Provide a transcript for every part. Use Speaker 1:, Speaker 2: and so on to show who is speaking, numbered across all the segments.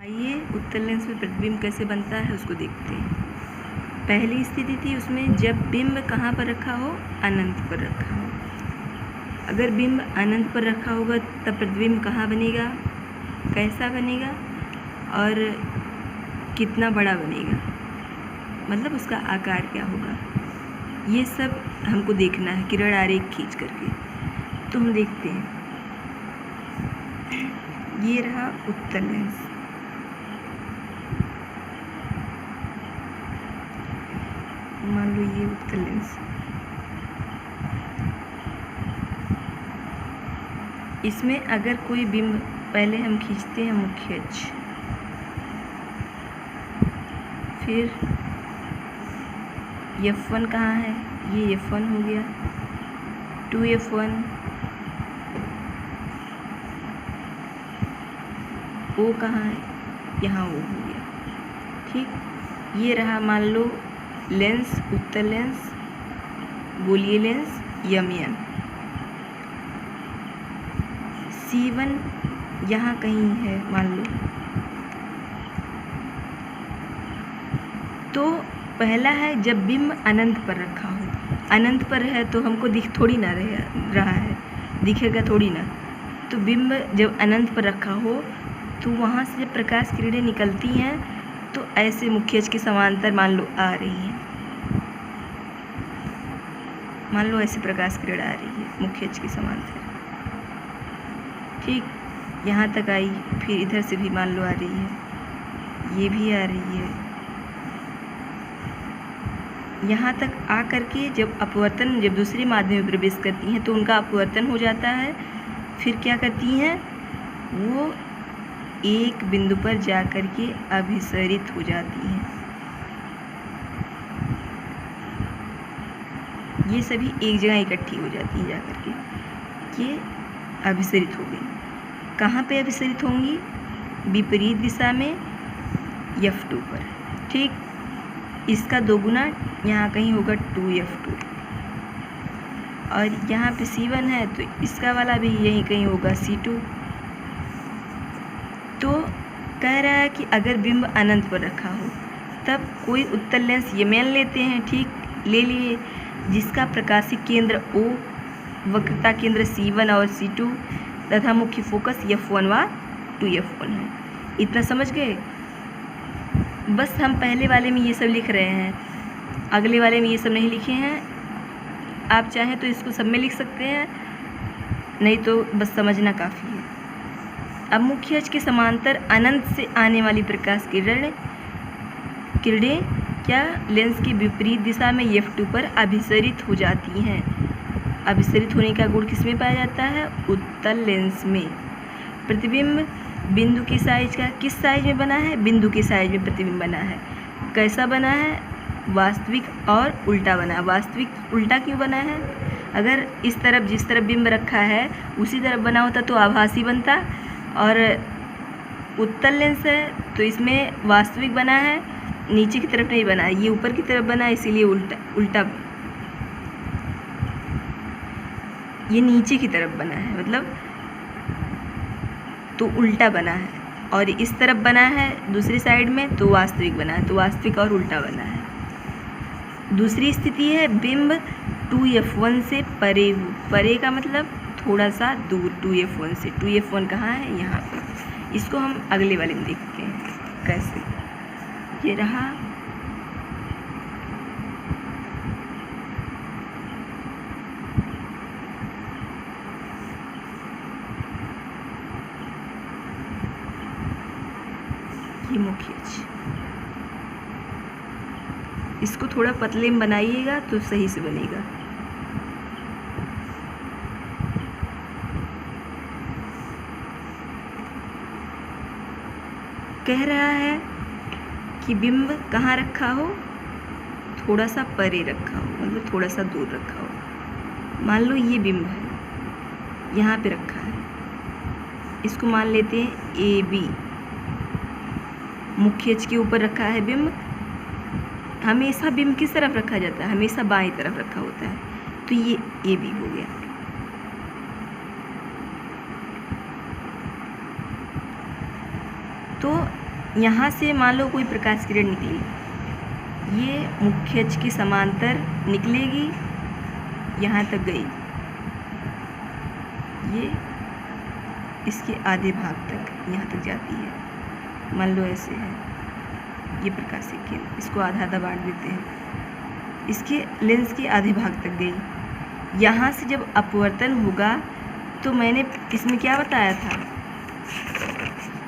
Speaker 1: आइए उत्तल लेंस में प्रतिबिंब कैसे बनता है उसको देखते हैं। पहली स्थिति थी उसमें जब बिंब कहाँ पर रखा हो, अनंत पर रखा हो। अगर बिंब अनंत पर रखा होगा तब प्रतिबिंब कहाँ बनेगा, कैसा बनेगा और कितना बड़ा बनेगा, मतलब उसका आकार क्या होगा, ये सब हमको देखना है किरण आरेख खींच करके। तो हम देखते हैं, ये रहा उत्तल लेंस। मान लो ये उत्तल लेंस, इसमें अगर कोई बिंब, पहले हम खींचते हैं मुख्य अक्ष, फिर F1 कहाँ है, ये F1 हो गया, 2F1, O कहाँ है, यहाँ O हो गया। ठीक, ये रहा मान लो लेंस, उत्तल लेंस, गोलीय लेंस, यमयन। C1 यहाँ कहीं है मान लो। तो पहला है जब बिंब अनंत पर रखा हो। अनंत पर है तो हमको दिख थोड़ी ना रहा है, दिखेगा थोड़ी ना। तो बिंब जब अनंत पर रखा हो तो वहाँ से जब प्रकाश किरणें निकलती हैं तो ऐसे मुख्य अक्ष के समांतर मान लो आ रही हैं, मान लो ऐसे प्रकाश किरण आ रही है मुख्य अक्ष के समांतर। ठीक, यहाँ तक आई, फिर इधर से भी मान लो आ रही है, ये भी आ रही है। यहाँ तक आ करके जब अपवर्तन, जब दूसरे माध्यम में प्रवेश करती हैं तो उनका अपवर्तन हो जाता है। फिर क्या करती हैं, वो एक बिंदु पर जा कर के अभिसरित हो जाती हैं। ये सभी एक जगह इकट्ठी हो जाती हैं जा कर के, ये अभिसरित हो गई। कहाँ पे अभिसरित होंगी, विपरीत दिशा में F2 पर। ठीक, इसका दोगुना यहाँ कहीं होगा 2F2, और यहाँ पे C1 है तो इसका वाला भी यहीं कहीं होगा C2। तो कह रहा है कि अगर बिंब अनंत पर रखा हो तब कोई उत्तल लेंस यमयन लेते हैं। ठीक, ले लिए, जिसका प्रकाशिक केंद्र O, वक्रता केंद्र C1 और C2 तथा मुख्य फोकस F1 व 2F1 है। इतना समझ गए। बस हम पहले वाले में ये सब लिख रहे हैं, अगले वाले में ये सब नहीं लिखे हैं। आप चाहें तो इसको सब में लिख सकते हैं, नहीं तो बस समझना काफ़ी है। अब मुख्य अक्ष के समांतर अनंत से आने वाली प्रकाश किरणें क्या लेंस की विपरीत दिशा में F2 पर अभिसरित हो जाती हैं। अभिसरित होने का गुण किस में पाया जाता है, उत्तल लेंस में। प्रतिबिंब बिंदु की साइज का, किस साइज में बना है, बिंदु के साइज में प्रतिबिंब बना है। कैसा बना है, वास्तविक और उल्टा बना है। वास्तविक उल्टा क्यों बना है, अगर इस तरफ जिस तरफ बिंब रखा है उसी तरफ बना होता तो आभासी बनता, और उत्तल लेंस है तो इसमें वास्तविक बना है, नीचे की तरफ नहीं बना है, ये ऊपर की तरफ बना है, इसीलिए उल्टा ये नीचे की तरफ बना है, मतलब तो उल्टा बना है। और इस तरफ बना है दूसरी साइड में तो वास्तविक बना है, तो वास्तविक और उल्टा बना है। दूसरी स्थिति है बिंब 2F1 से परे का मतलब थोड़ा सा दूर, 2F1 से। 2F1 कहाँ है, यहाँ पे। इसको हम अगले वाले में देखते हैं कैसे। ये रहा, ये मुख्य अक्ष। इसको थोड़ा पतले में बनाइएगा तो सही से बनेगा। कह रहा है कि बिंब कहाँ रखा हो, थोड़ा सा परे रखा हो, मतलब थोड़ा सा दूर रखा हो। मान लो ये बिंब है, यहाँ पे रखा है, इसको मान लेते हैं AB। मुख्य अक्ष के ऊपर रखा है बिंब। हमेशा बिंब किस तरफ रखा जाता है, हमेशा बाईं तरफ रखा होता है, तो ये AB हो गया। तो यहाँ से मान लो कोई प्रकाश किरण निकली, ये मुख्य अक्ष के समांतर निकलेगी, यहाँ तक गई, ये इसके आधे भाग तक यहाँ तक जाती है। मान लो ऐसे है ये प्रकाशिक केंद्र, इसको आधा आधा बांट देते हैं, इसके लेंस के आधे भाग तक गई। यहाँ से जब अपवर्तन होगा तो मैंने इसमें क्या बताया था,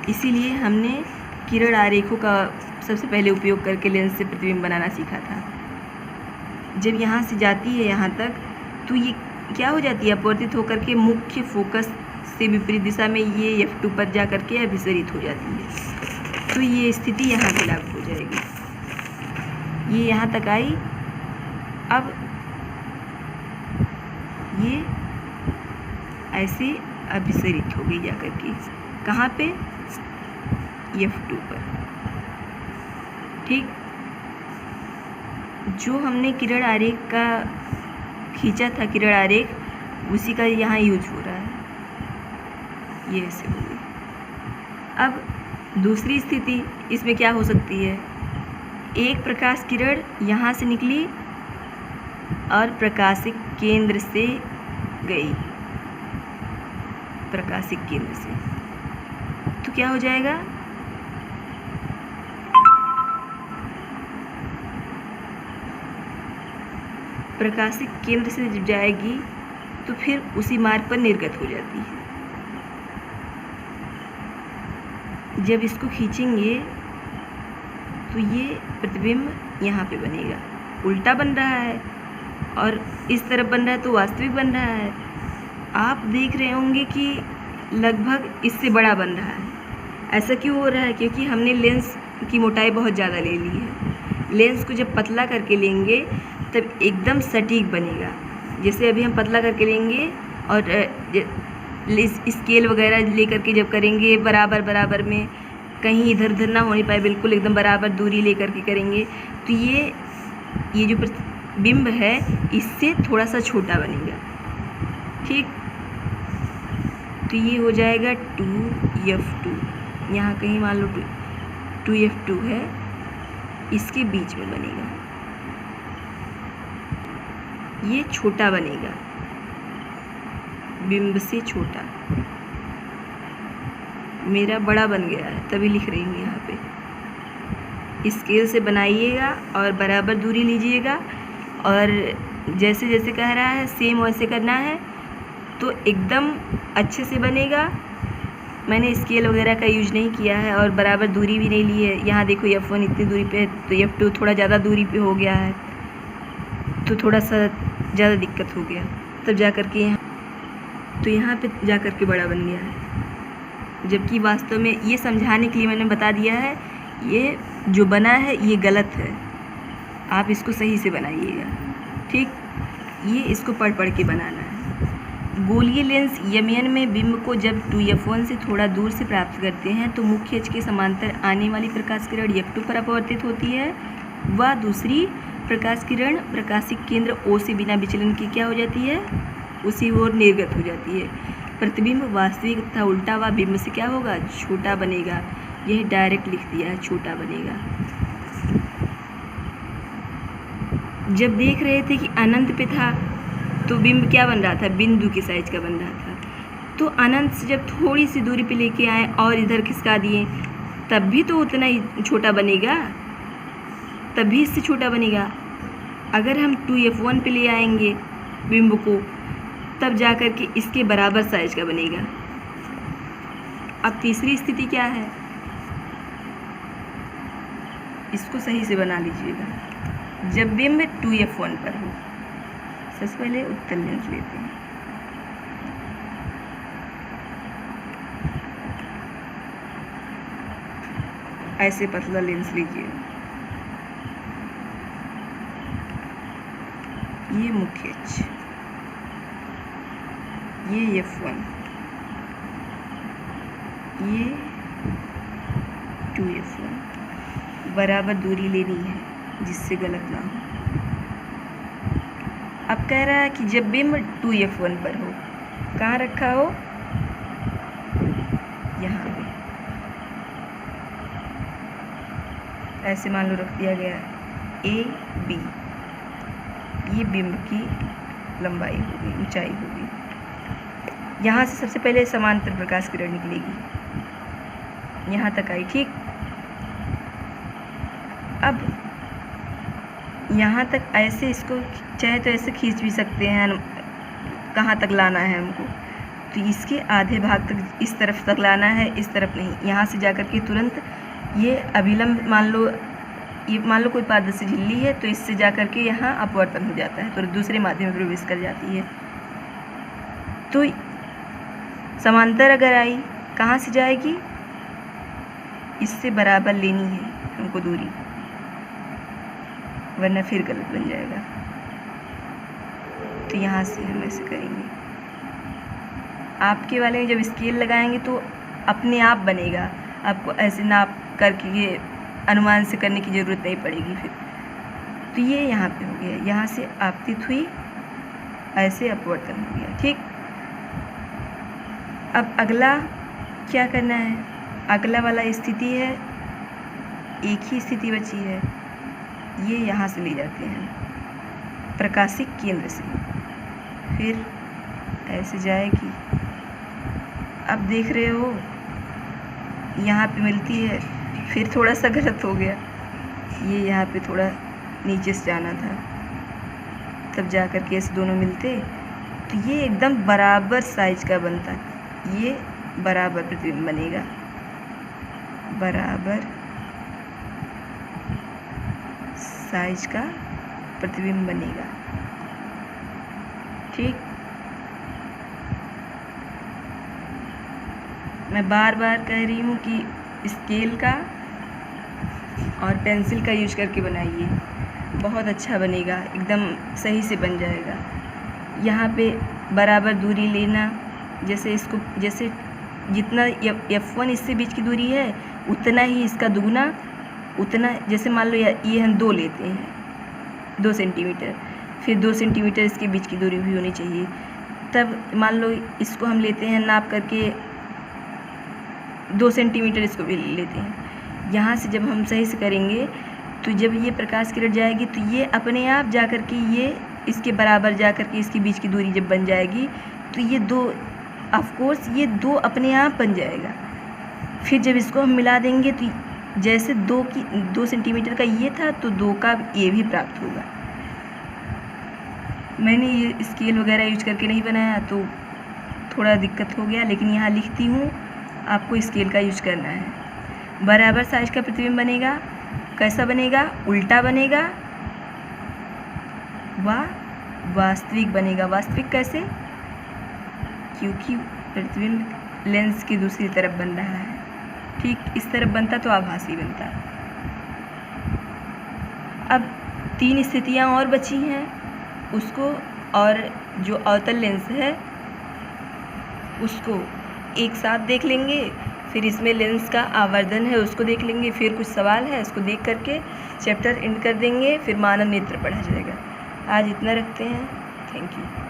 Speaker 1: इसीलिए हमने किरण आरेखों का सबसे पहले उपयोग करके लेंस से प्रतिबिंब बनाना सीखा था। जब यहाँ से जाती है यहाँ तक तो ये क्या हो जाती है, अपवर्तित होकर के मुख्य फोकस से विपरीत दिशा में ये F2 पर जा करके अभिसरित हो जाती है। तो ये स्थिति यहाँ पे लागू हो जाएगी। ये यहाँ तक आई, अब ये ऐसे अभिसरित हो गई जा करके कहाँ पे, F2 पर। ठीक, जो हमने किरण आरेख का खींचा था, किरण आरेख, उसी का यहाँ यूज हो रहा है, ये ऐसे हो गई। अब दूसरी स्थिति इसमें क्या हो सकती है, एक प्रकाश किरण यहाँ से निकली और प्रकाशिक केंद्र से गई, प्रकाशिक केंद्र से, तो क्या हो जाएगा, प्रकाशिक केंद्र से जब जाएगी तो फिर उसी मार्ग पर निर्गत हो जाती है। जब इसको खींचेंगे तो ये प्रतिबिंब यहाँ पे बनेगा, उल्टा बन रहा है और इस तरफ बन रहा है तो वास्तविक बन रहा है। आप देख रहे होंगे कि लगभग इससे बड़ा बन रहा है। ऐसा क्यों हो रहा है, क्योंकि हमने लेंस की मोटाई बहुत ज़्यादा ले ली है। लेंस को जब पतला करके लेंगे तब एकदम सटीक बनेगा। जैसे अभी हम पतला करके लेंगे और स्केल वगैरह लेकर के जब करेंगे बराबर बराबर में, कहीं इधर उधर ना होने पाए, बिल्कुल एकदम बराबर दूरी लेकर के करेंगे तो ये जो बिंब है इससे थोड़ा सा छोटा बनेगा। ठीक, तो ये हो जाएगा 2F2, यहाँ कहीं मान लो 2F2 है, इसके बीच में बनेगा, ये छोटा बनेगा, बिंब से छोटा। मेरा बड़ा बन गया है तभी लिख रही हूँ यहाँ पे। स्केल से बनाइएगा और बराबर दूरी लीजिएगा और जैसे जैसे कह रहा है सेम वैसे करना है तो एकदम अच्छे से बनेगा। मैंने स्केल वगैरह का यूज नहीं किया है और बराबर दूरी भी नहीं ली है। यहाँ देखो F1 इतनी दूरी पे है तो F2 थोड़ा ज़्यादा दूरी पे हो गया है, तो थोड़ा सा ज़्यादा दिक्कत हो गया, तब जा कर के यहाँ पे जा कर के बड़ा बन गया है। जबकि वास्तव में ये समझाने के लिए मैंने बता दिया है, ये जो बना है ये गलत है, आप इसको सही से बनाइएगा। ठीक, ये इसको पढ़ के बनाना है। गोलीय लेंस यमन में बिंब को जब 2F1 से थोड़ा दूर से प्राप्त करते हैं तो मुख्य अक्ष के समांतर आने वाली प्रकाश किरण F2 पर अपवर्तित होती है। वह दूसरी प्रकाश किरण प्रकाशिक केंद्र O से बिना विचलन के क्या हो जाती है, उसी ओर निर्गत हो जाती है। प्रतिबिंब वास्तविक तथा उल्टा व बिंब से क्या होगा, छोटा बनेगा। यह डायरेक्ट लिख दिया है, छोटा बनेगा। जब देख रहे थे कि अनंत पे था तो बिंब क्या बन रहा था, बिंदु के साइज का बन रहा था। तो अनंत से जब थोड़ी सी दूरी पे लेके आए और इधर खिसका दिए तब भी तो उतना ही छोटा बनेगा, तभी इससे छोटा बनेगा। अगर हम 2F1 पे ले आएंगे बिंब को तब जा कर के इसके बराबर साइज का बनेगा। अब तीसरी स्थिति क्या है, इसको सही से बना लीजिएगा। जब बिंब 2F1 पर हो, सबसे पहले उत्तल लेंस लेते हैं। ऐसे पतला लेंस लीजिए, ये मुख्य अक्ष, ये F1, ये 2F1, बराबर दूरी लेनी है जिससे गलत ना हो। अब कह रहा है कि जब बिंब 2F1 पर हो, कहाँ रखा हो, यहाँ पे, ऐसे मान लो रख दिया गया ए बी, ये बिंब की लंबाई होगी, ऊंचाई होगी। यहाँ से सबसे पहले समांतर प्रकाश किरण निकलेगी, यहाँ तक आई, ठीक। अब यहाँ तक ऐसे इसको चाहे तो ऐसे खींच भी सकते हैं, कहाँ तक लाना है हमको, तो इसके आधे भाग तक इस तरफ तक लाना है, इस तरफ नहीं। यहाँ से जाकर के तुरंत ये अभिलंब मान लो कोई पारदर्शी झिल्ली है, तो इससे जाकर के यहाँ अपवर्तन हो जाता है, तो दूसरे माध्यम में प्रवेश कर जाती है। तो समांतर अगर आई, कहाँ से जाएगी, इससे बराबर लेनी है हमको दूरी, वरना फिर गलत बन जाएगा। तो यहाँ से हम ऐसे करेंगे। आपके वाले में जब स्केल लगाएंगे तो अपने आप बनेगा, आपको ऐसे नाप करके ये अनुमान से करने की ज़रूरत नहीं पड़ेगी फिर। तो ये यहाँ पे हो गया, यहाँ से आपतित हुई, ऐसे अपवर्तन हो गया, ठीक। अब अगला क्या करना है, अगला वाला स्थिति है, एक ही स्थिति बची है, ये यहाँ से ले जाते हैं प्रकाशिक केंद्र से, फिर ऐसे जाएगी। अब देख रहे हो यहाँ पे मिलती है, फिर थोड़ा सा गलत हो गया, ये यहाँ पे थोड़ा नीचे से जाना था, तब जा कर के ऐसे दोनों मिलते, तो ये एकदम बराबर साइज का बनता, ये बराबर प्रतिबिंब बनेगा, बराबर साइज का प्रतिबिंब बनेगा, ठीक। मैं बार बार कह रही हूँ कि स्केल का और पेंसिल का यूज करके बनाइए, बहुत अच्छा बनेगा, एकदम सही से बन जाएगा। यहाँ पे बराबर दूरी लेना, जैसे इसको, जैसे जितना F1 इससे बीच की दूरी है उतना ही इसका दुगुना, उतना, जैसे मान लो ये हम 2 लेते हैं 2 सेंटीमीटर, फिर 2 सेंटीमीटर इसके बीच की दूरी भी होनी चाहिए। तब मान लो इसको हम लेते हैं नाप करके 2 सेंटीमीटर इसको भी लेते हैं। यहाँ से जब हम सही से करेंगे तो जब ये प्रकाश किरण जाएगी तो ये अपने आप जा कर के ये इसके बराबर जा कर के इसके बीच की दूरी जब बन जाएगी तो ये 2, ऑफ कोर्स ये 2 अपने आप बन जाएगा। फिर जब इसको हम मिला देंगे तो जैसे 2 सेंटीमीटर का ये था तो 2 का ये भी प्राप्त होगा। मैंने ये स्केल वगैरह यूज करके नहीं बनाया तो थोड़ा दिक्कत हो गया, लेकिन यहाँ लिखती हूँ, आपको स्केल का यूज करना है। बराबर साइज का प्रतिबिंब बनेगा, कैसा बनेगा, उल्टा बनेगा, वास्तविक बनेगा। वास्तविक कैसे, क्योंकि प्रतिबिंब लेंस की दूसरी तरफ बन रहा है, ठीक। इस तरफ बनता तो आभासी बनता। अब 3 स्थितियाँ और बची हैं, उसको और जो अवतल लेंस है उसको एक साथ देख लेंगे, फिर इसमें लेंस का आवर्धन है उसको देख लेंगे, फिर कुछ सवाल है उसको देख करके चैप्टर एंड कर देंगे, फिर मानव नेत्र पढ़ा जाएगा। आज इतना रखते हैं, थैंक यू।